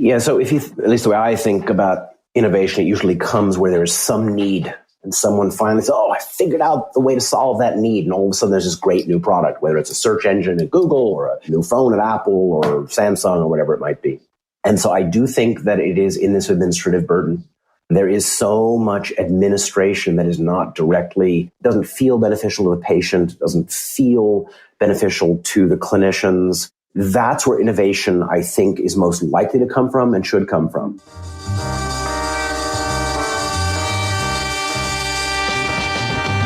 Yeah, so at least the way I think about innovation, it usually comes where there's some need and someone finally says, oh, I figured out the way to solve that need. And all of a sudden there's this great new product, whether it's a search engine at Google or a new phone at Apple or Samsung or whatever it might be. And so I do think that it is in this administrative burden. There is so much administration that is not directly, doesn't feel beneficial to the patient, doesn't feel beneficial to the clinicians. That's where innovation, I think, is most likely to come from and should come from.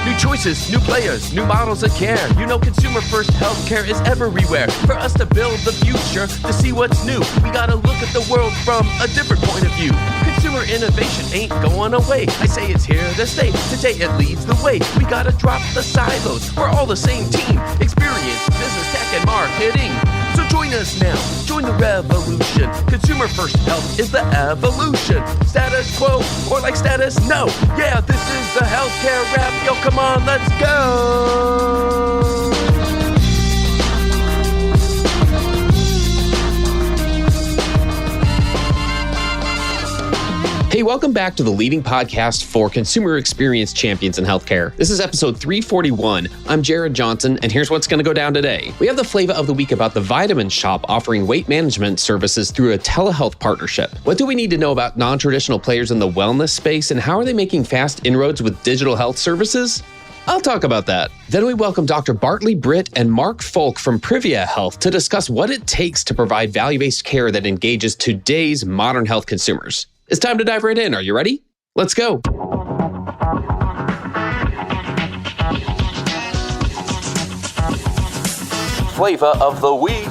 New choices, new players, new models of care. You know, consumer first healthcare is everywhere. For us to build the future, to see what's new, we gotta look at the world from a different point of view. Consumer innovation ain't going away. I say it's here to stay. Today it leads the way. We gotta drop the silos. We're all the same team. Experience, business, tech, and marketing. So join us now. Join the revolution. Consumer first health is the evolution. Status quo or like status no. Yeah, this is the healthcare rap. Yo, come on, let's go. Hey, welcome back to the leading podcast for consumer experience champions in healthcare. This is episode 341. I'm Jared Johnson, and here's what's going to go down today. We have the Flava of the week about the Vitamin Shoppe offering weight management services through a telehealth partnership. What do we need to know about non-traditional players in the wellness space, and how are they making fast inroads with digital health services? I'll talk about that. Then we welcome Dr. Bartley, Bryt, and Mark Foulke from Privia Health to discuss what it takes to provide value-based care that engages today's modern health consumers. It's time to dive right in. Are you ready? Let's go. Flava of the week.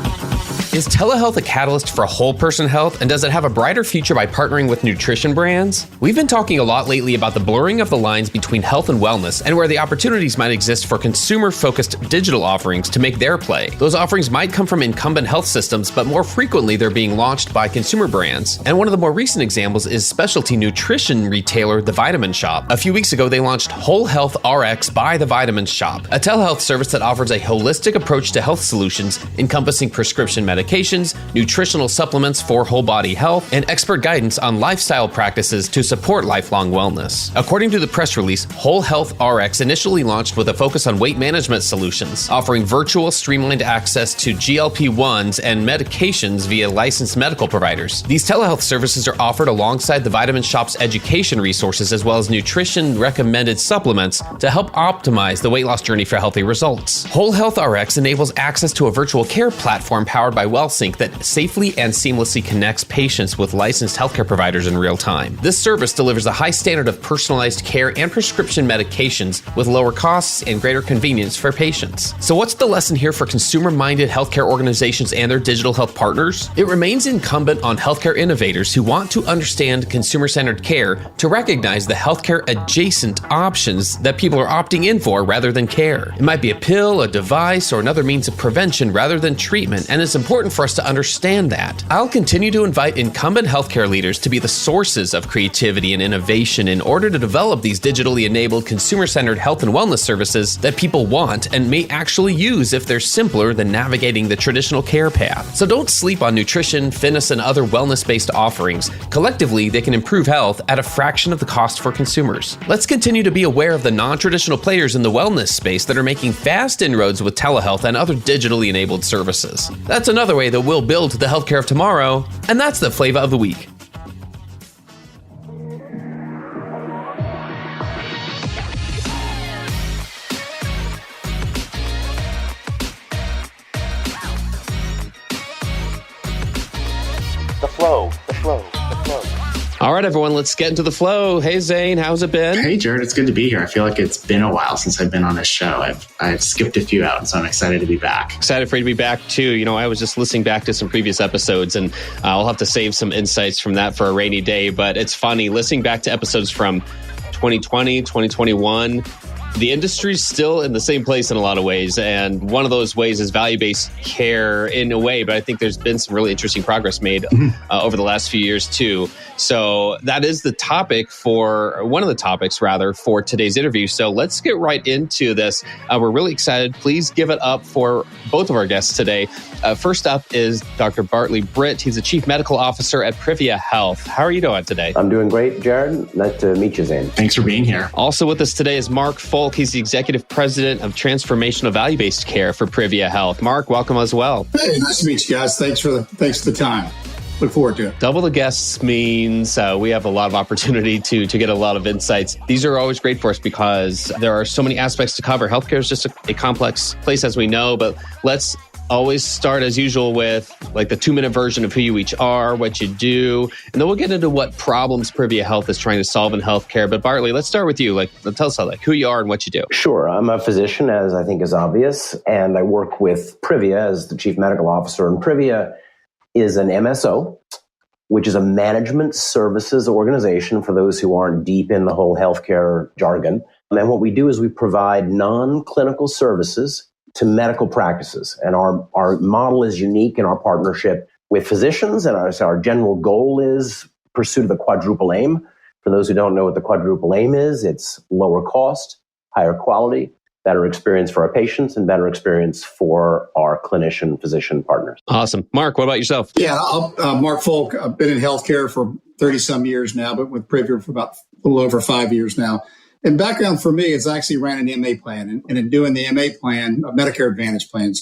Is telehealth a catalyst for whole person health, and does it have a brighter future by partnering with nutrition brands? We've been talking a lot lately about the blurring of the lines between health and wellness and where the opportunities might exist for consumer-focused digital offerings to make their play. Those offerings might come from incumbent health systems, but more frequently they're being launched by consumer brands. And one of the more recent examples is specialty nutrition retailer The Vitamin Shoppe. A few weeks ago, they launched Whole Health RX by The Vitamin Shoppe, a telehealth service that offers a holistic approach to health solutions encompassing prescription medications, nutritional supplements for whole body health, and expert guidance on lifestyle practices to support lifelong wellness. According to the press release, Whole Health RX initially launched with a focus on weight management solutions, offering virtual streamlined access to GLP-1s and medications via licensed medical providers. These telehealth services are offered alongside the Vitamin Shoppe's education resources as well as nutrition recommended supplements to help optimize the weight loss journey for healthy results. Whole Health RX enables access to a virtual care platform powered by WellSync that safely and seamlessly connects patients with licensed healthcare providers in real time. This service delivers a high standard of personalized care and prescription medications with lower costs and greater convenience for patients. So what's the lesson here for consumer-minded healthcare organizations and their digital health partners? It remains incumbent on healthcare innovators who want to understand consumer-centered care to recognize the healthcare adjacent options that people are opting in for rather than care. It might be a pill, a device, or another means of prevention rather than treatment, and it's important for us to understand that. I'll continue to invite incumbent healthcare leaders to be the sources of creativity and innovation in order to develop these digitally enabled consumer-centered health and wellness services that people want and may actually use if they're simpler than navigating the traditional care path. So don't sleep on nutrition, fitness, and other wellness-based offerings. Collectively, they can improve health at a fraction of the cost for consumers. Let's continue to be aware of the non-traditional players in the wellness space that are making fast inroads with telehealth and other digitally enabled services. That's another way that we'll build the healthcare of tomorrow, and that's the Flava of the week. The flow. All right, everyone, let's get into the flow. Hey, Zane, how's it been? Hey, Jared, it's good to be here. I feel like it's been a while since I've been on this show. I've skipped a few out, so I'm excited to be back. Excited for you to be back, too. You know, I was just listening back to some previous episodes, and I'll have to save some insights from that for a rainy day. But it's funny, listening back to episodes from 2020, 2021, The industry's still in the same place in a lot of ways. And one of those ways is value-based care in a way. But I think there's been some really interesting progress made over the last few years, too. So that is the topic one of the topics, for today's interview. So let's get right into this. We're really excited. Please give it up for both of our guests today. First up is Dr. Bartley Bryt. He's the Chief Medical Officer at Privia Health. How are you doing today? I'm doing great, Jared. Nice to meet you, Zane. Thanks for being here. Also with us today is Mark Foulke. He's the Executive President of Transformational Value-Based Care for Privia Health. Mark, welcome as well. Hey, nice to meet you guys. Thanks for the time. Look forward to it. Double the guests means we have a lot of opportunity to get a lot of insights. These are always great for us because there are so many aspects to cover. Healthcare is just a complex place, as we know, but let's always start as usual with like the 2-minute version of who you each are, what you do, and then we'll get into what problems Privia Health is trying to solve in healthcare. But Bartley, let's start with you. Tell us who you are and what you do. Sure. I'm a physician, as I think is obvious, and I work with Privia as the Chief Medical Officer. And Privia is an MSO, which is a management services organization for those who aren't deep in the whole healthcare jargon. And what we do is we provide non-clinical services to medical practices. And our model is unique in our partnership with physicians. And our general goal is pursuit of the quadruple aim. For those who don't know what the quadruple aim is, it's lower cost, higher quality, better experience for our patients, and better experience for our clinician physician partners. Awesome. Mark, what about yourself? Yeah, Mark Foulke. I've been in healthcare for 30 some years now, but with Privia for about a little over 5 years now. And background for me is I actually ran an MA plan. And in doing the MA plan, a Medicare Advantage plan,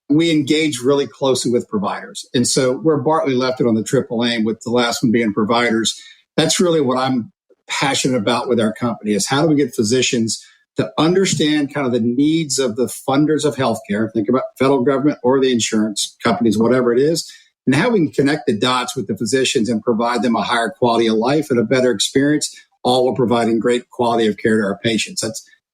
we engage really closely with providers. And so where Bartley left it on the triple aim, with the last one being providers, that's really what I'm passionate about with our company, is how do we get physicians to understand kind of the needs of the funders of healthcare, think about federal government or the insurance companies, whatever it is, and how we can connect the dots with the physicians and provide them a higher quality of life and a better experience, all while providing great quality of care to our patients.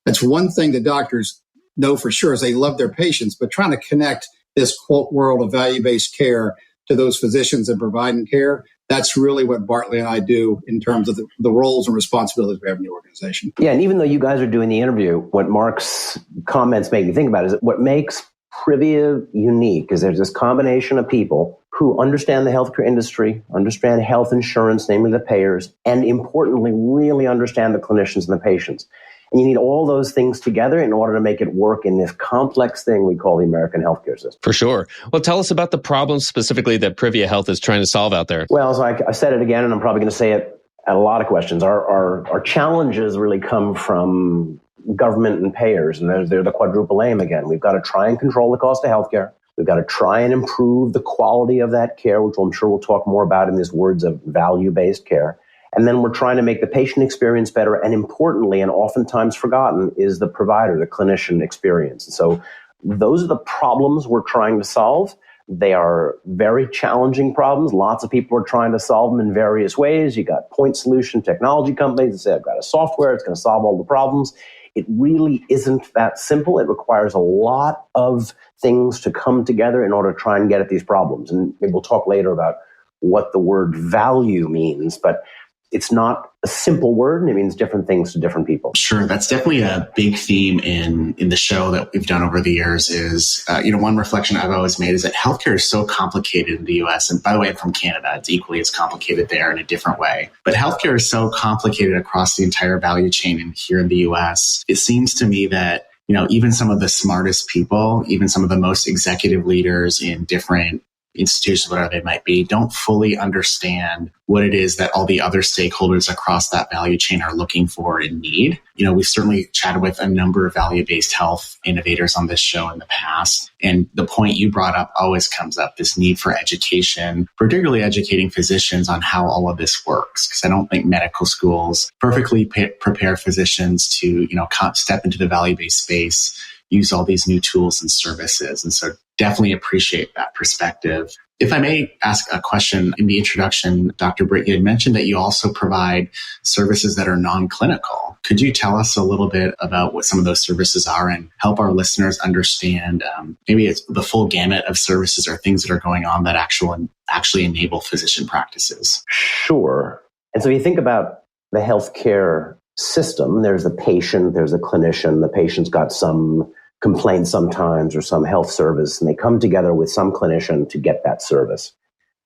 That's one thing the doctors know for sure, is they love their patients, but trying to connect this quote world of value-based care to those physicians and providing care, that's really what Bartley and I do in terms of the roles and responsibilities we have in the organization. Yeah, and even though you guys are doing the interview, what Mark's comments make me think about is that what makes Privia unique is there's this combination of people who understand the healthcare industry, understand health insurance, namely the payers, and importantly, really understand the clinicians and the patients. And you need all those things together in order to make it work in this complex thing we call the American healthcare system. For sure. Well, tell us about the problems specifically that Privia Health is trying to solve out there. Well, so I said it again, and I'm probably going to say it at a lot of questions. Our challenges really come from government and payers, and they're the quadruple aim again. We've got to try and control the cost of healthcare. We've got to try and improve the quality of that care, which I'm sure we'll talk more about in these words of value-based care. And then we're trying to make the patient experience better. And importantly, and oftentimes forgotten, is the provider, the clinician experience. And so those are the problems we're trying to solve. They are very challenging problems. Lots of people are trying to solve them in various ways. You got point solution technology companies that say, I've got a software, it's going to solve all the problems. It really isn't that simple. It requires a lot of things to come together in order to try and get at these problems. And maybe we'll talk later about what the word value means, but it's not a simple word, and it means different things to different people. Sure. That's definitely a big theme in the show that we've done over the years is, one reflection I've always made is that healthcare is so complicated in the US. And by the way, I'm from Canada. It's equally as complicated there in a different way. But healthcare is so complicated across the entire value chain. And here in the US, it seems to me that, even some of the smartest people, even some of the most executive leaders in different institutions, whatever they might be, don't fully understand what it is that all the other stakeholders across that value chain are looking for and need. We've certainly chatted with a number of value-based health innovators on this show in the past. And the point you brought up always comes up, this need for education, particularly educating physicians on how all of this works. Because I don't think medical schools perfectly prepare physicians to, step into the value-based space, use all these new tools and services. And so definitely appreciate that perspective. If I may ask a question in the introduction, Dr. Bryt, you had mentioned that you also provide services that are non-clinical. Could you tell us a little bit about what some of those services are and help our listeners understand maybe it's the full gamut of services or things that are going on that actually enable physician practices? Sure. And so you think about the healthcare system, there's the patient, there's the clinician. The patient's got some complaint sometimes or some health service, and they come together with some clinician to get that service.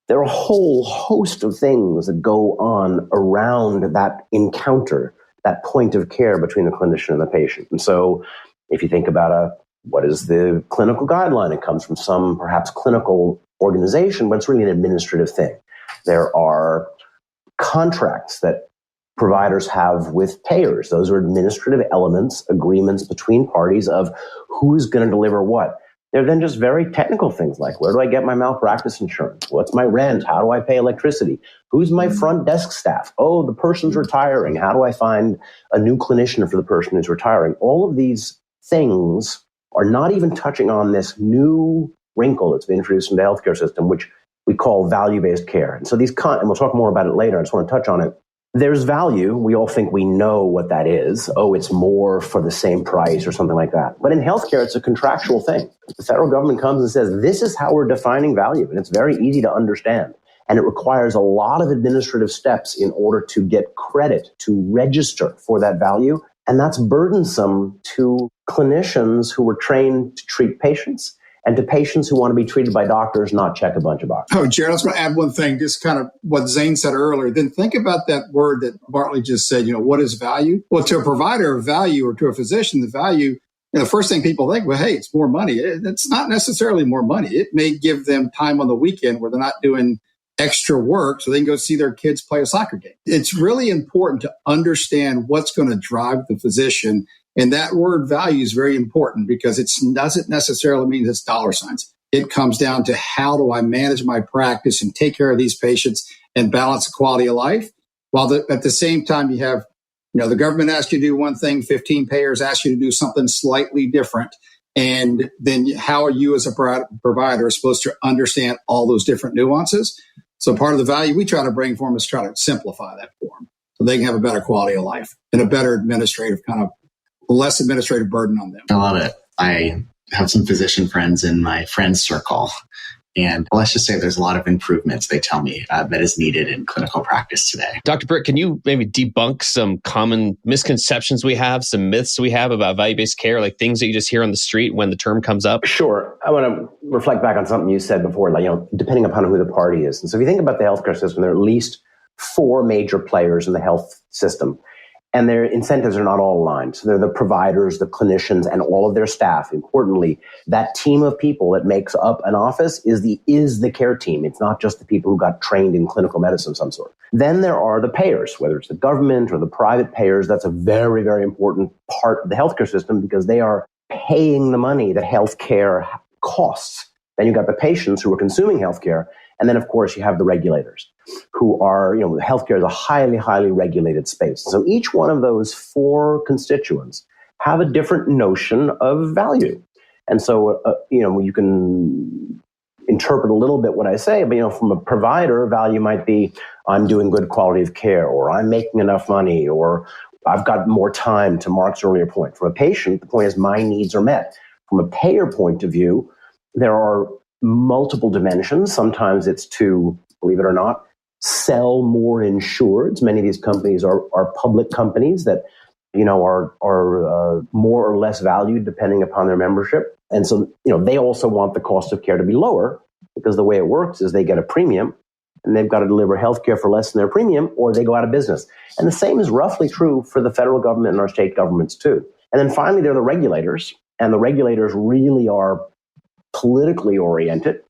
There are a whole host of things that go on around that encounter, that point of care between the clinician and the patient. And so if you think about what is the clinical guideline, it comes from some perhaps clinical organization, but it's really an administrative thing. There are contracts that providers have with payers. Those are administrative elements, agreements between parties of who's going to deliver what. They're then just very technical things like, where do I get my malpractice insurance? What's my rent? How do I pay electricity? Who's my front desk staff? Oh, the person's retiring. How do I find a new clinician for the person who's retiring? All of these things are not even touching on this new wrinkle that's been introduced into the healthcare system, which we call value-based care. And so and we'll talk more about it later. I just want to touch on it. There's value. We all think we know what that is. Oh, it's more for the same price or something like that. But in healthcare, it's a contractual thing. The federal government comes and says, this is how we're defining value. And it's very easy to understand. And it requires a lot of administrative steps in order to get credit, to register for that value. And that's burdensome to clinicians who were trained to treat patients and to patients who want to be treated by doctors, not check a bunch of boxes. Oh, Jared, I was going to add one thing, just kind of what Zane said earlier. Then think about that word that Bartley just said, what is value? Well, to a provider of value or to a physician, the value, the first thing people think, well, hey, it's more money. It's not necessarily more money. It may give them time on the weekend where they're not doing extra work so they can go see their kids play a soccer game. It's really important to understand what's going to drive the physician. And that word value is very important because it doesn't necessarily mean it's dollar signs. It comes down to how do I manage my practice and take care of these patients and balance the quality of life, while at the same time you have, the government asks you to do one thing, 15 payers ask you to do something slightly different. And then how are you as a provider supposed to understand all those different nuances? So part of the value we try to bring for them is try to simplify that for them so they can have a better quality of life and a better administrative less administrative burden on them. I love it. I have some physician friends in my friends circle, and let's just say there's a lot of improvements they tell me that is needed in clinical practice today. Dr. Bryt, can you maybe debunk some common misconceptions we have, some myths we have about value-based care, like things that you just hear on the street when the term comes up? Sure. I want to reflect back on something you said before, depending upon who the party is. And so if you think about the healthcare system, there are at least 4 major players in the health system. And their incentives are not all aligned. So they're the providers, the clinicians, and all of their staff. Importantly, that team of people that makes up an office is the care team. It's not just the people who got trained in clinical medicine of some sort. Then there are the payers, whether it's the government or the private payers. That's a very, very important part of the healthcare system because they are paying the money that healthcare costs. Then you've got the patients who are consuming healthcare. And then, of course, you have the regulators who are, healthcare is a highly, highly regulated space. So each one of those 4 constituents have a different notion of value. And so, you can interpret a little bit what I say, but, from a provider, value might be I'm doing good quality of care, or I'm making enough money, or I've got more time, to Mark's earlier point. From a patient, the point is my needs are met. From a payer point of view, there are multiple dimensions. Sometimes it's to, believe it or not, sell more insureds. Many of these companies are public companies that, are more or less valued depending upon their membership. And so, they also want the cost of care to be lower because the way it works is they get a premium and they've got to deliver healthcare for less than their premium or they go out of business. And the same is roughly true for the federal government and our state governments too. And then finally, there are the regulators, and the regulators really are politically oriented.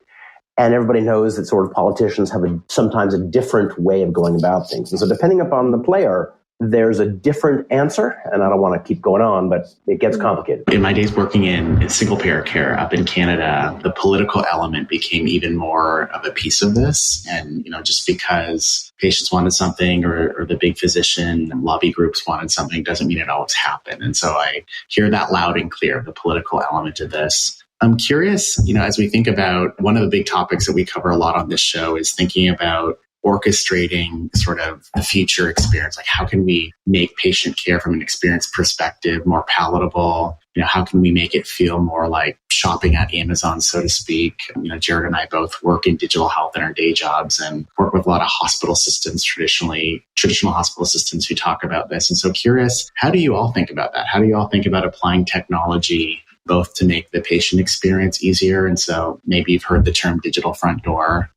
And everybody knows that sort of politicians have sometimes a different way of going about things. And so depending upon the player, there's a different answer. And I don't want to keep going on, but it gets complicated. In my days working in single payer care up in Canada, the political element became even more of a piece of this. And, just because patients wanted something or the big physician and lobby groups wanted something doesn't mean it always happened. And so I hear that loud and clear, the political element of this. I'm curious, as we think about one of the big topics that we cover a lot on this show is thinking about orchestrating sort of the future experience. Like, how can we make patient care from an experience perspective more palatable how can we make it feel more like shopping at Amazon, so to speak? Jared and I both work in digital health in our day jobs and work with a lot of hospital systems, traditional hospital systems who talk about this. And so curious, how do you all think about that? How do you all think about applying technology both to make the patient experience easier? And so maybe you've heard the term digital front door,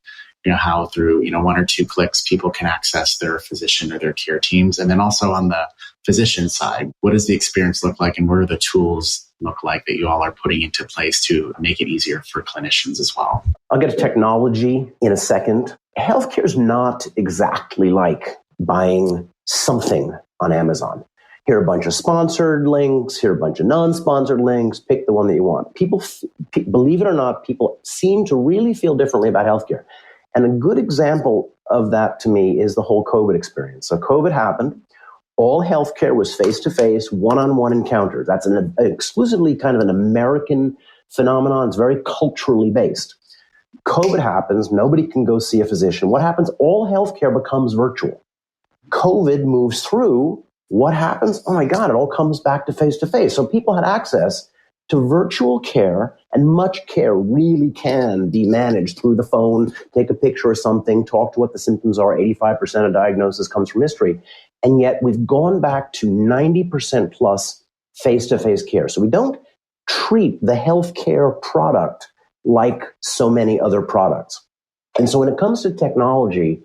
how through, 1 or 2 clicks, people can access their physician or their care teams. And then also on the physician side, what does the experience look like and what are the tools look like that you all are putting into place to make it easier for clinicians as well? I'll get to technology in a second. Healthcare is not exactly like buying something on Amazon. Here are a bunch of sponsored links, here are a bunch of non-sponsored links, pick the one that you want. People, believe it or not, people seem to really feel differently about healthcare. And a good example of that to me is the whole COVID experience. So COVID happened. All healthcare was face-to-face, one-on-one encounters. That's an exclusively kind of an American phenomenon. It's very culturally based. COVID happens. Nobody can go see a physician. What happens? All healthcare becomes virtual. COVID moves through. What happens? Oh my God, it all comes back to face-to-face. So people had access to virtual care, and much care really can be managed through the phone, take a picture of something, talk to what the symptoms are. 85% of diagnosis comes from history. And yet we've gone back to 90% plus face-to-face care. So we don't treat the healthcare product like so many other products. And so when it comes to technology,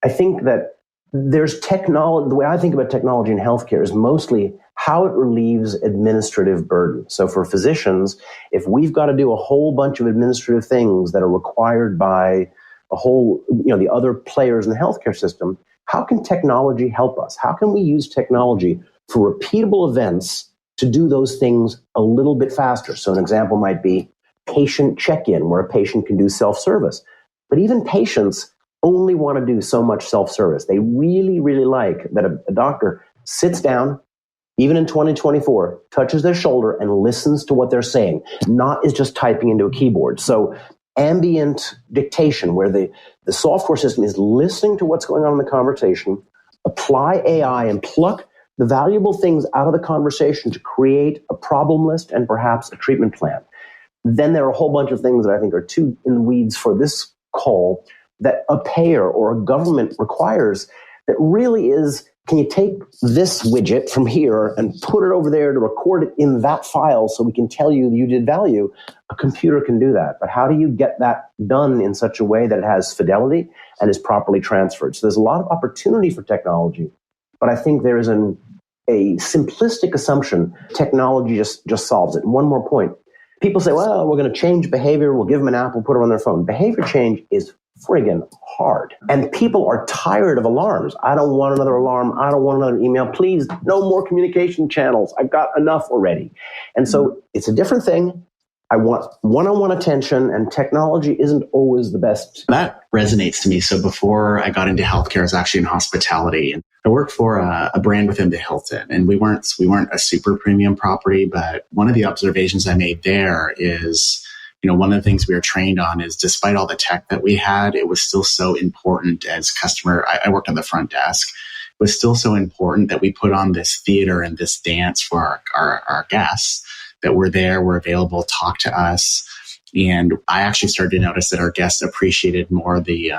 I think that there's technology. The way I think about technology in healthcare is mostly how it relieves administrative burden. So for physicians, if we've got to do a whole bunch of administrative things that are required by a whole, the other players in the healthcare system, how can technology help us? How can we use technology for repeatable events to do those things a little bit faster? So an example might be patient check-in, where a patient can do self-service. But even patients only want to do so much self-service. They really, really like that a doctor sits down, even in 2024, touches their shoulder and listens to what they're saying, not is just typing into a keyboard. So ambient dictation, where the software system is listening to what's going on in the conversation, apply AI and pluck the valuable things out of the conversation to create a problem list and perhaps a treatment plan. Then there are a whole bunch of things that I think are too in the weeds for this call that a payer or a government requires, that really is, can you take this widget from here and put it over there to record it in that file so we can tell you you did value? A computer can do that. But how do you get that done in such a way that it has fidelity and is properly transferred? So there's a lot of opportunity for technology, but I think there is a simplistic assumption technology just solves it. And one more point. People say, well, we're going to change behavior. We'll give them an app. We'll put it on their phone. Behavior change is friggin' hard. And people are tired of alarms. I don't want another alarm. I don't want another email. Please, no more communication channels. I've got enough already. And so it's a different thing. I want one-on-one attention, and technology isn't always the best. That resonates to me. So before I got into healthcare, I was actually in hospitality, and I worked for a brand within the Hilton, and we weren't a super premium property, but one of the observations I made there is, one of the things we were trained on is, despite all the tech that we had, it was still so important as customer. I worked on the front desk. It was still so important that we put on this theater and this dance for our guests, that were there, were available, talk to us. And I actually started to notice that our guests appreciated more the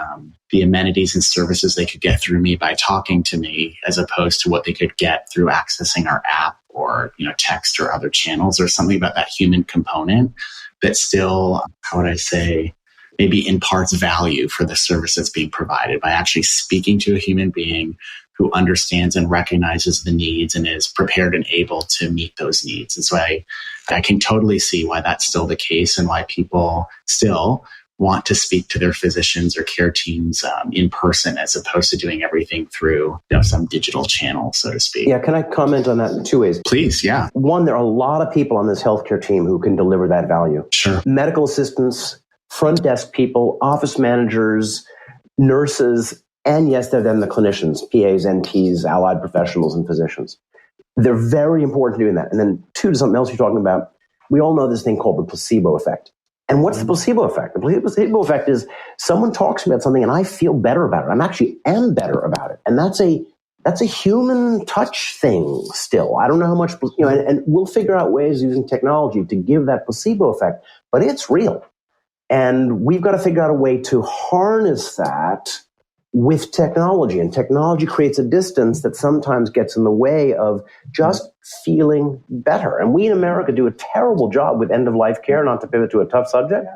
amenities and services they could get through me by talking to me, as opposed to what they could get through accessing our app or text or other channels. There's something about that human component that still, how would I say, maybe imparts value for the service that's being provided by actually speaking to a human being who understands and recognizes the needs and is prepared and able to meet those needs. And so I can totally see why that's still the case and why people still want to speak to their physicians or care teams in person, as opposed to doing everything through some digital channel, so to speak. Yeah, can I comment on that in two ways? Please, yeah. One, there are a lot of people on this healthcare team who can deliver that value. Sure. Medical assistants, front desk people, office managers, nurses, and yes, they're then the clinicians, PAs, NTs, allied professionals, and physicians. They're very important to doing that. And then two, to something else you're talking about, we all know this thing called the placebo effect. And what's the placebo effect? The placebo effect is someone talks about something and I feel better about it. I am better about it. And that's a that's a human touch thing still. I don't know how much, and we'll figure out ways using technology to give that placebo effect, but it's real. And we've got to figure out a way to harness that with technology. And technology creates a distance that sometimes gets in the way of just feeling better. And we in America do a terrible job with end-of-life care, not to pivot to a tough subject,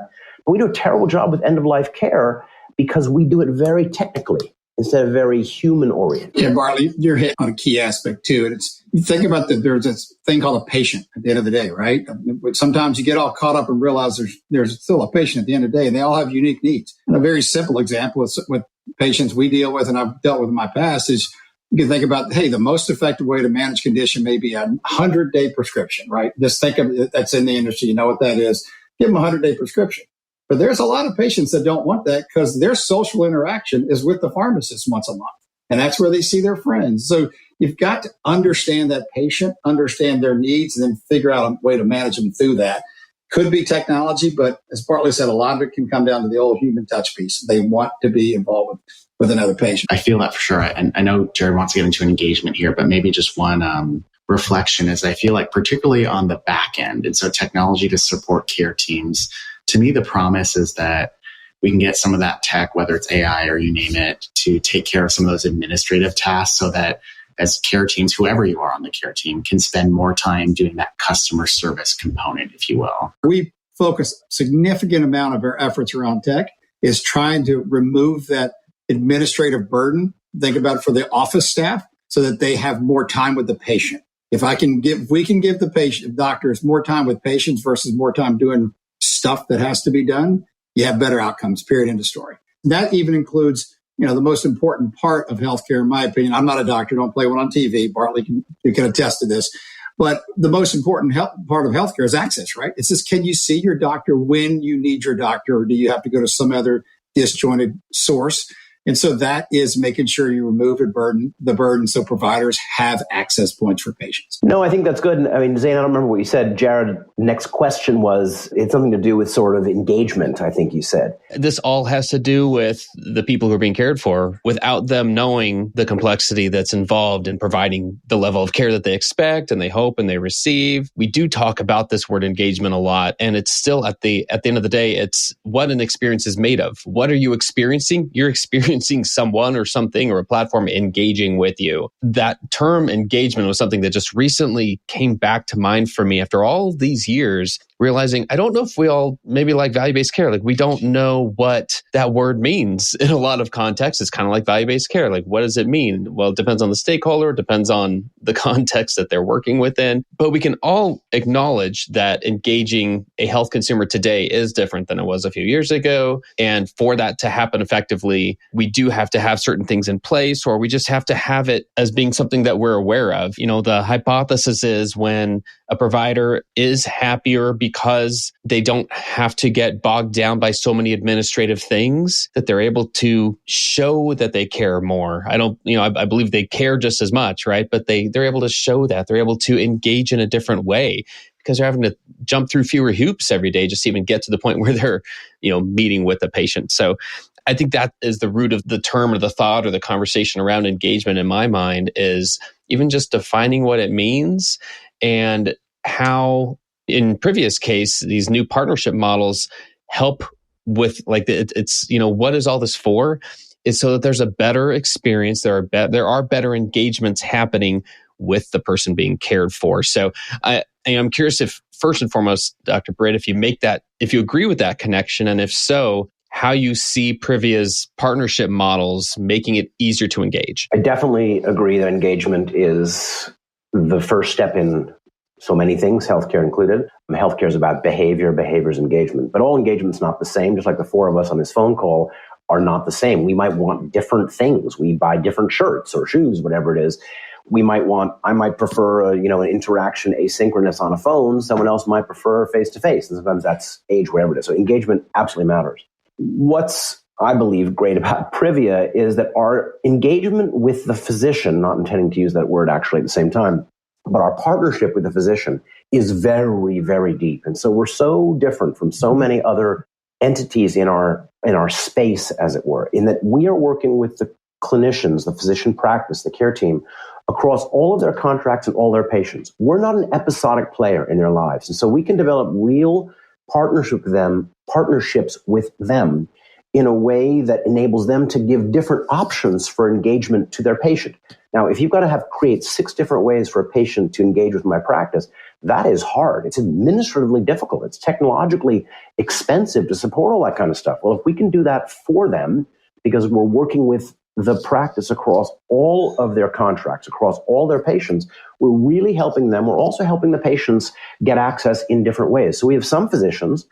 but we do a terrible job with end-of-life care because we do it very technically instead of very human-oriented. Yeah, Bartley, you're hitting on a key aspect too. And you think about there's this thing called a patient at the end of the day, right? Sometimes you get all caught up and realize there's still a patient at the end of the day, and they all have unique needs. And a very simple example with patients we deal with and I've dealt with in my past is you can think about, hey, the most effective way to manage condition may be a 100-day prescription, right? Just think of it, that's in the industry. You know what that is. Give them a 100-day prescription. But there's a lot of patients that don't want that because their social interaction is with the pharmacist once a month. And that's where they see their friends. So you've got to understand that patient, understand their needs, and then figure out a way to manage them through that. Could be technology, but as Bartley said, a lot of it can come down to the old human touch piece. They want to be involved with another patient. I feel that for sure. And I know Jared wants to get into an engagement here, but maybe just one reflection is I feel like particularly on the back end, and so technology to support care teams, to me, the promise is that we can get some of that tech, whether it's AI or you name it, to take care of some of those administrative tasks so that as care teams, whoever you are on the care team, can spend more time doing that customer service component, if you will. We focus a significant amount of our efforts around tech is trying to remove that administrative burden. Think about it for the office staff so that they have more time with the patient. If we can give the patient, doctors more time with patients versus more time doing stuff that has to be done, you have better outcomes, period, end of story. That even includes, the most important part of healthcare, in my opinion. I'm not a doctor, don't play one on TV. Bartley can attest to this. But the most important part of healthcare is access, right? It's just, can you see your doctor when you need your doctor, or do you have to go to some other disjointed source? And so that is making sure you remove the burden so providers have access points for patients. No, I think that's good. I mean, Zane, I don't remember what you said. Jared, next question was, it's something to do with sort of engagement, I think you said. This all has to do with the people who are being cared for without them knowing the complexity that's involved in providing the level of care that they expect and they hope and they receive. We do talk about this word engagement a lot, and it's still at the end of the day, it's what an experience is made of. What are you experiencing? You're experiencing someone or something or a platform engaging with you. That term engagement was something that just recently came back to mind for me after all these years, realizing I don't know if we all maybe like value-based care. Like, we don't know what that word means in a lot of contexts. It's kind of like value-based care. Like, what does it mean? Well, it depends on the stakeholder. It depends on the context that they're working within. But we can all acknowledge that engaging a health consumer today is different than it was a few years ago. And for that to happen effectively, we do have to have certain things in place, or we just have to have it as being something that we're aware of. The hypothesis is when a provider is happier because they don't have to get bogged down by so many administrative things, that they're able to show that they care more. I believe they care just as much, right? But they're able to show that. They're able to engage in a different way because they're having to jump through fewer hoops every day just to even get to the point where they're, meeting with the patient. So I think that is the root of the term or the thought or the conversation around engagement in my mind, is even just defining what it means and how, in Privia's case, these new partnership models help with what is all this for? Is so that there's a better experience. There are better engagements happening with the person being cared for. So I'm curious if, first and foremost, Dr. Bryt, if you agree with that connection, and if so, how you see Privia's partnership models making it easier to engage. I definitely agree that engagement is the first step in so many things, healthcare included. Healthcare is about behavior is engagement. But all engagement's not the same, just like the four of us on this phone call are not the same. We might want different things. We buy different shirts or shoes, whatever it is. I might prefer an interaction asynchronous on a phone. Someone else might prefer face-to-face. And sometimes that's age, whatever it is. So engagement absolutely matters. What's, I believe, great about Privia is that our engagement with the physician, not intending to use that word actually at the same time, but our partnership with the physician is very, very deep. And so we're so different from so many other entities in our space, as it were, in that we are working with the clinicians, the physician practice, the care team, across all of their contracts and all their patients. We're not an episodic player in their lives. And so we can develop real partnerships with them in a way that enables them to give different options for engagement to their patient. Now, if you've got to create 6 different ways for a patient to engage with my practice, that is hard. It's administratively difficult. It's technologically expensive to support all that kind of stuff. Well, if we can do that for them, because we're working with the practice across all of their contracts, across all their patients, we're really helping them. We're also helping the patients get access in different ways. So we have some physicians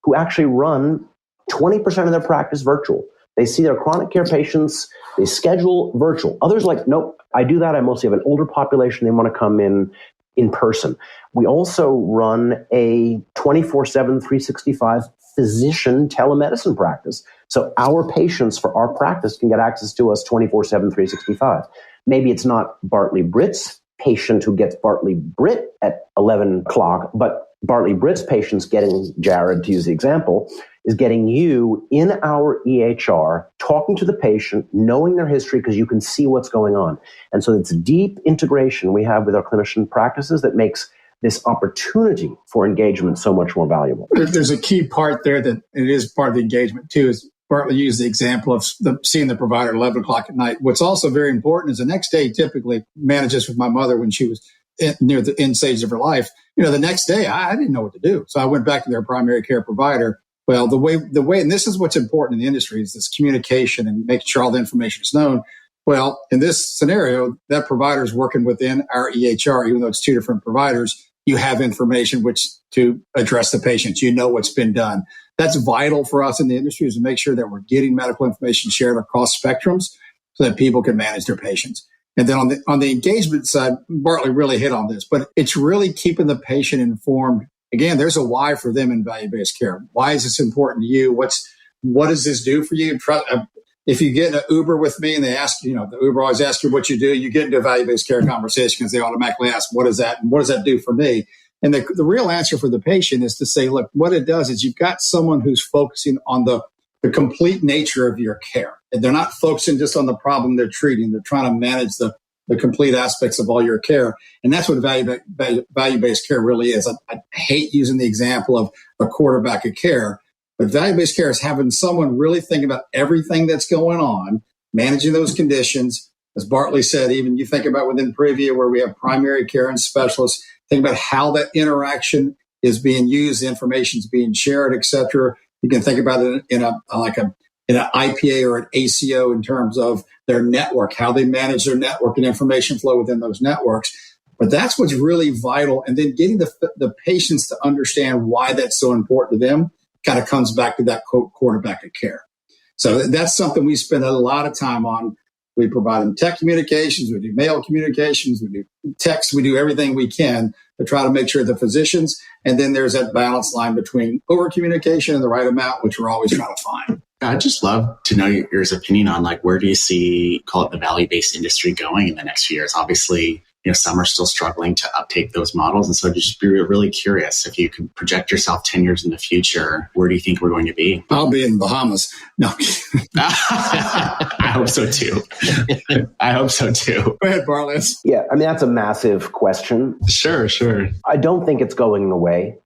who actually run 20% of their practice virtual. They see their chronic care patients, they schedule virtual. Others like, nope, I do that. I mostly have an older population. They want to come in person. We also run a 24/7, 365 physician telemedicine practice. So our patients for our practice can get access to us 24/7, 365. Maybe it's not Bartley Bryt's patient who gets Bartley Bryt at 11 o'clock, but Bartley Bryt's patients getting Jared, to use the example, is getting you in our EHR, talking to the patient, knowing their history because you can see what's going on. And so it's deep integration we have with our clinician practices that makes this opportunity for engagement so much more valuable. There's a key part there that it is part of the engagement too, is Bartley used the example of seeing the provider at 11 o'clock at night. What's also very important is the next day, typically manages with my mother when she was near the end stage of her life. The next day I didn't know what to do. So I went back to their primary care provider. Well, the way, and this is what's important in the industry, is this communication and making sure all the information is known. Well, in this scenario, that provider is working within our EHR, even though it's 2 different providers. You have information which to address the patients. You know what's been done. That's vital for us in the industry, is to make sure that we're getting medical information shared across spectrums so that people can manage their patients. And then on the engagement side, Bartley really hit on this, but it's really keeping the patient informed. Again, there's a why for them in value-based care. Why is this important to you? What does this do for you? If you get an Uber with me and they ask, the Uber always asks you what you do, you get into a value-based care conversation because they automatically ask, what is that? And what does that do for me? And the real answer for the patient is to say, look, what it does is you've got someone who's focusing on the complete nature of your care. And they're not focusing just on the problem they're treating. They're trying to manage the complete aspects of all your care. And that's what value-based care really is. I hate using the example of a quarterback of care, but value-based care is having someone really think about everything that's going on, managing those conditions. As Bartley said, even you think about within Privia, where we have primary care and specialists, think about how that interaction is being used, the information is being shared, et cetera. You can think about it in an IPA or an ACO in terms of their network, how they manage their network and information flow within those networks. But that's what's really vital. And then getting the patients to understand why that's so important to them kind of comes back to that quote quarterback of care. So that's something we spend a lot of time on. We provide them tech communications, we do mail communications, we do text, we do everything we can to try to make sure the physicians, and then there's that balance line between over communication and the right amount, which we're always trying to find. I'd just love to know your opinion on where do you see, call it the value-based industry going in the next few years? Obviously, some are still struggling to uptake those models. And so just be really curious, if you could project yourself 10 years in the future, where do you think we're going to be? I'll be in Bahamas. No. I hope so too. Go ahead, Bartley. Yeah, that's a massive question. Sure. I don't think it's going away.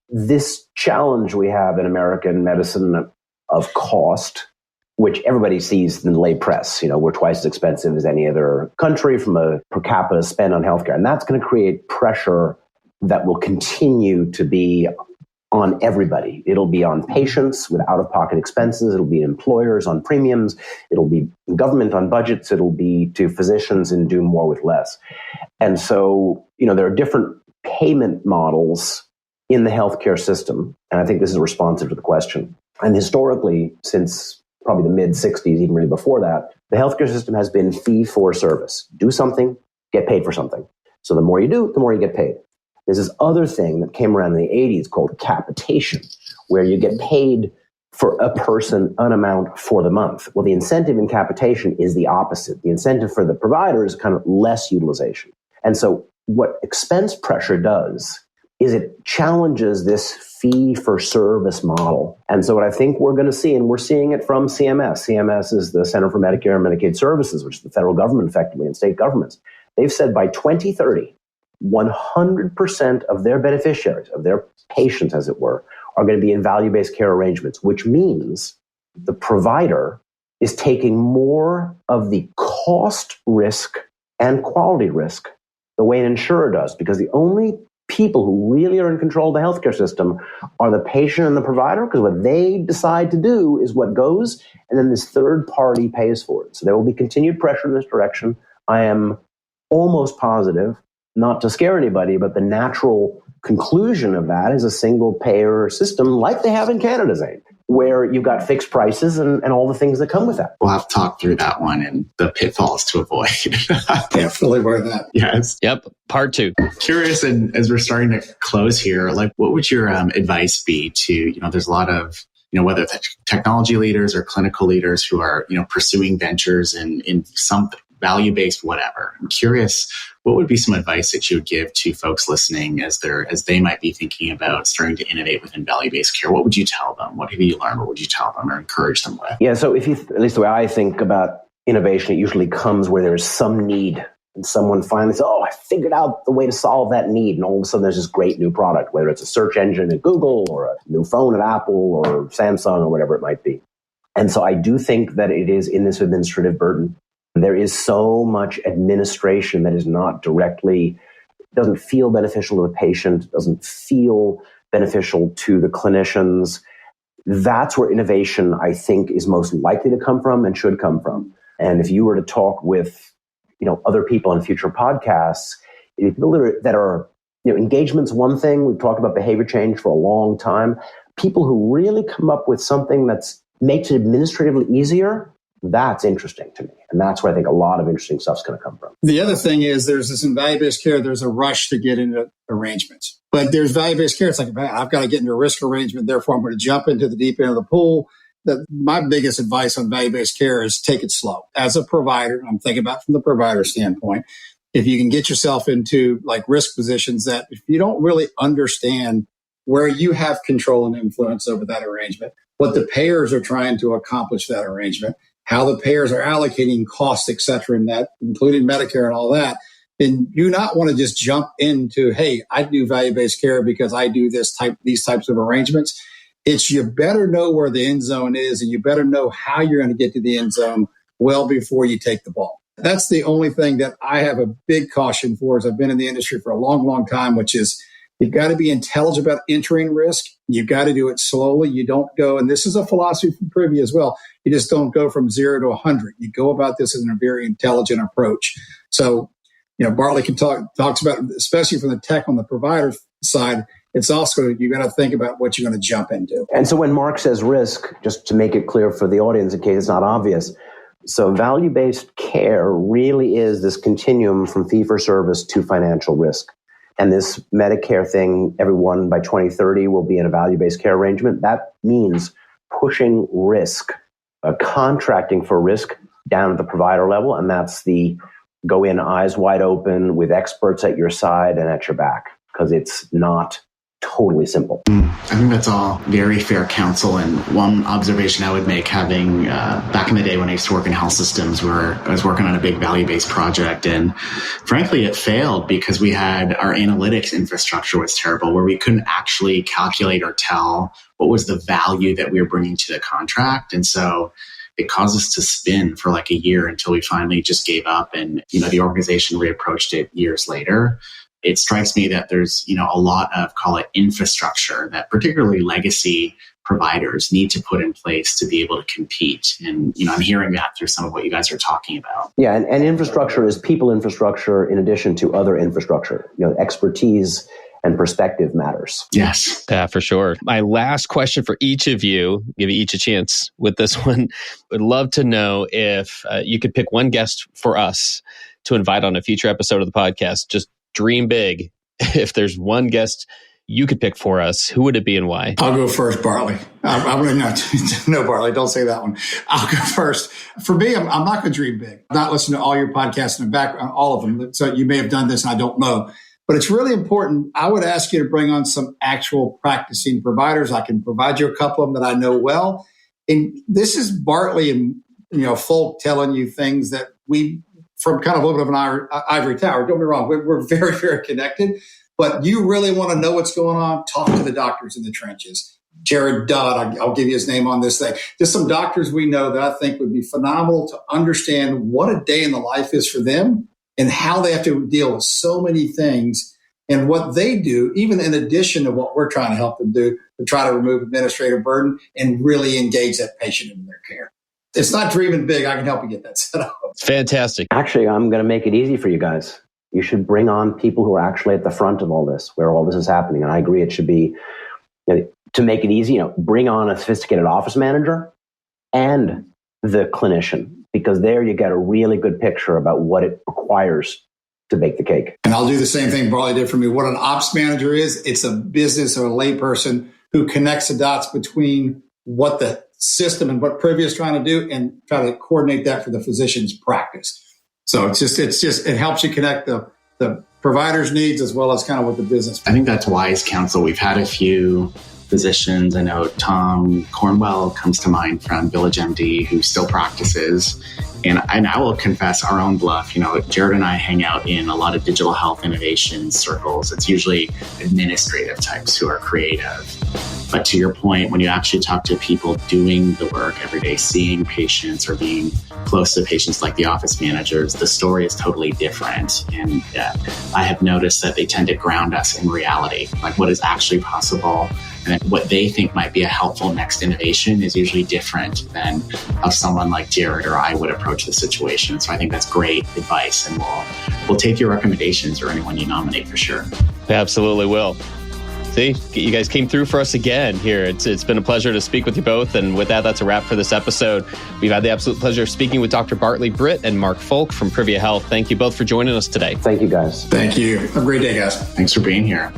This challenge we have in American medicine of cost, which everybody sees in the lay press. We're twice as expensive as any other country from a per capita spend on healthcare. And that's going to create pressure that will continue to be on everybody. It'll be on patients with out-of-pocket expenses. It'll be employers on premiums. It'll be government on budgets. It'll be to physicians and do more with less. And so, there are different payment models in the healthcare system. And I think this is responsive to the question. And historically, since probably the mid-'60s, even really before that, the healthcare system has been fee for service. Do something, get paid for something. So the more you do, the more you get paid. There's this other thing that came around in the 80s called capitation, where you get paid for a person an amount for the month. Well, the incentive in capitation is the opposite. The incentive for the provider is kind of less utilization. And so what expense pressure does is it challenges this fee-for-service model. And so what I think we're going to see, and we're seeing it from CMS. CMS is the Center for Medicare and Medicaid Services, which is the federal government effectively, and state governments. They've said by 2030, 100% of their beneficiaries, of their patients, as it were, are going to be in value-based care arrangements, which means the provider is taking more of the cost risk and quality risk the way an insurer does, because the only people who really are in control of the healthcare system are the patient and the provider, because what they decide to do is what goes, and then this third party pays for it. So there will be continued pressure in this direction. I am almost positive, not to scare anybody, but the natural conclusion of that is a single payer system like they have in Canada, Zane, where you've got fixed prices and all the things that come with that. We'll have to talk through that one and the pitfalls to avoid. Definitely worth that. Yes. Yep. Part 2. Curious, and as we're starting to close here, like what would your advice be to, there's a lot of, whether it's technology leaders or clinical leaders who are, pursuing ventures in some value-based whatever. I'm curious, what would be some advice that you would give to folks listening as they might be thinking about starting to innovate within value-based care? What would you tell them? What have you learned? What would you tell them or encourage them with? Yeah, so at least the way I think about innovation, it usually comes where there's some need and someone finally says, oh, I figured out the way to solve that need. And all of a sudden there's this great new product, whether it's a search engine at Google or a new phone at Apple or Samsung or whatever it might be. And so I do think that it is in this administrative burden. There is so much administration that is not directly, doesn't feel beneficial to the patient, doesn't feel beneficial to the clinicians. That's where innovation, I think, is most likely to come from and should come from. And if you were to talk with, other people on future podcasts, people that are, engagement's one thing. We've talked about behavior change for a long time. People who really come up with something that makes it administratively easier, that's interesting to me. And that's where I think a lot of interesting stuff's going to come from. The other thing is there's this in value-based care, there's a rush to get into arrangements. But there's value-based care. It's like, man, I've got to get into a risk arrangement. Therefore, I'm going to jump into the deep end of the pool. My biggest advice on value-based care is take it slow. As a provider, I'm thinking about from the provider standpoint, if you can get yourself into like risk positions that if you don't really understand where you have control and influence over that arrangement, what the payers are trying to accomplish that arrangement, how the payers are allocating costs, et cetera, in that, including Medicare and all that, then you not want to just jump into, hey, I do value-based care because I do these types of arrangements. It's you better know where the end zone is, and you better know how you're going to get to the end zone well before you take the ball. That's the only thing that I have a big caution for, as I've been in the industry for a long, long time, which is you've got to be intelligent about entering risk. You've got to do it slowly. You don't go, and this is a philosophy from Privia as well, you just don't go from 0 to 100. You go about this in a very intelligent approach. So, Bartley talks about, especially from the tech on the provider side, it's also, you got to think about what you're going to jump into. And so when Mark says risk, just to make it clear for the audience in case it's not obvious, so value-based care really is this continuum from fee-for-service to financial risk. And this Medicare thing, everyone by 2030 will be in a value-based care arrangement. That means pushing risk, contracting for risk down at the provider level. And that's the go in eyes wide open with experts at your side and at your back, because it's not totally simple. I think that's all very fair counsel. And one observation I would make, having back in the day when I used to work in health systems, where I was working on a big value-based project, and frankly, it failed because we had our analytics infrastructure was terrible, where we couldn't actually calculate or tell what was the value that we were bringing to the contract. And so it caused us to spin for like a year until we finally just gave up, and the organization reapproached it years later. It strikes me that there's, a lot of, call it infrastructure, that particularly legacy providers need to put in place to be able to compete. And, I'm hearing that through some of what you guys are talking about. Yeah. And infrastructure is people infrastructure in addition to other infrastructure. Expertise and perspective matters. Yes. Yeah, for sure. My last question for each of you, give you each a chance with this one. Would love to know if you could pick one guest for us to invite on a future episode of the podcast. Just dream big. If there's one guest you could pick for us, who would it be and why? I'll go first, Bartley. I'm going to no, Bartley, don't say that one. I'll go first. For me, I'm not going to dream big. I'm not listening to all your podcasts in the background, all of them. So you may have done this and I don't know. But it's really important. I would ask you to bring on some actual practicing providers. I can provide you a couple of them that I know well. And this is Bartley and Foulke telling you things that we, from kind of a little bit of an ivory tower. Don't be wrong. We're very, very connected. But you really want to know what's going on, talk to the doctors in the trenches. Jared Dodd, I'll give you his name on this thing. Just some doctors we know that I think would be phenomenal to understand what a day in the life is for them and how they have to deal with so many things and what they do, even in addition to what we're trying to help them do to try to remove administrative burden and really engage that patient in their care. It's not dreaming big. I can help you get that set up. Fantastic. Actually, I'm going to make it easy for you guys. You should bring on people who are actually at the front of all this, where all this is happening. And I agree it should be, to make it easy, bring on a sophisticated office manager and the clinician, because there you get a really good picture about what it requires to bake the cake. And I'll do the same thing Bartley did for me. What an ops manager is, it's a business or a layperson who connects the dots between what the system and what Privia is trying to do and try to coordinate that for the physician's practice. So it helps you connect the provider's needs as well as kind of what the business. I think that's wise counsel. We've had a few physicians. I know Tom Cornwell comes to mind from Village MD, who still practices. And I will confess our own bluff. Jared and I hang out in a lot of digital health innovation circles. It's usually administrative types who are creative. But to your point, when you actually talk to people doing the work every day, seeing patients or being close to patients like the office managers, the story is totally different. And I have noticed that they tend to ground us in reality, like what is actually possible. And what they think might be a helpful next innovation is usually different than how someone like Jared or I would approach the situation. So I think that's great advice, and we'll take your recommendations or anyone you nominate for sure. Absolutely will. See, you guys came through for us again here. It's been a pleasure to speak with you both. And with that, that's a wrap for this episode. We've had the absolute pleasure of speaking with Dr. Bartley Bryt and Mark Foulke from Privia Health. Thank you both for joining us today. Thank you, guys. Thank you. Have a great day, guys. Thanks for being here.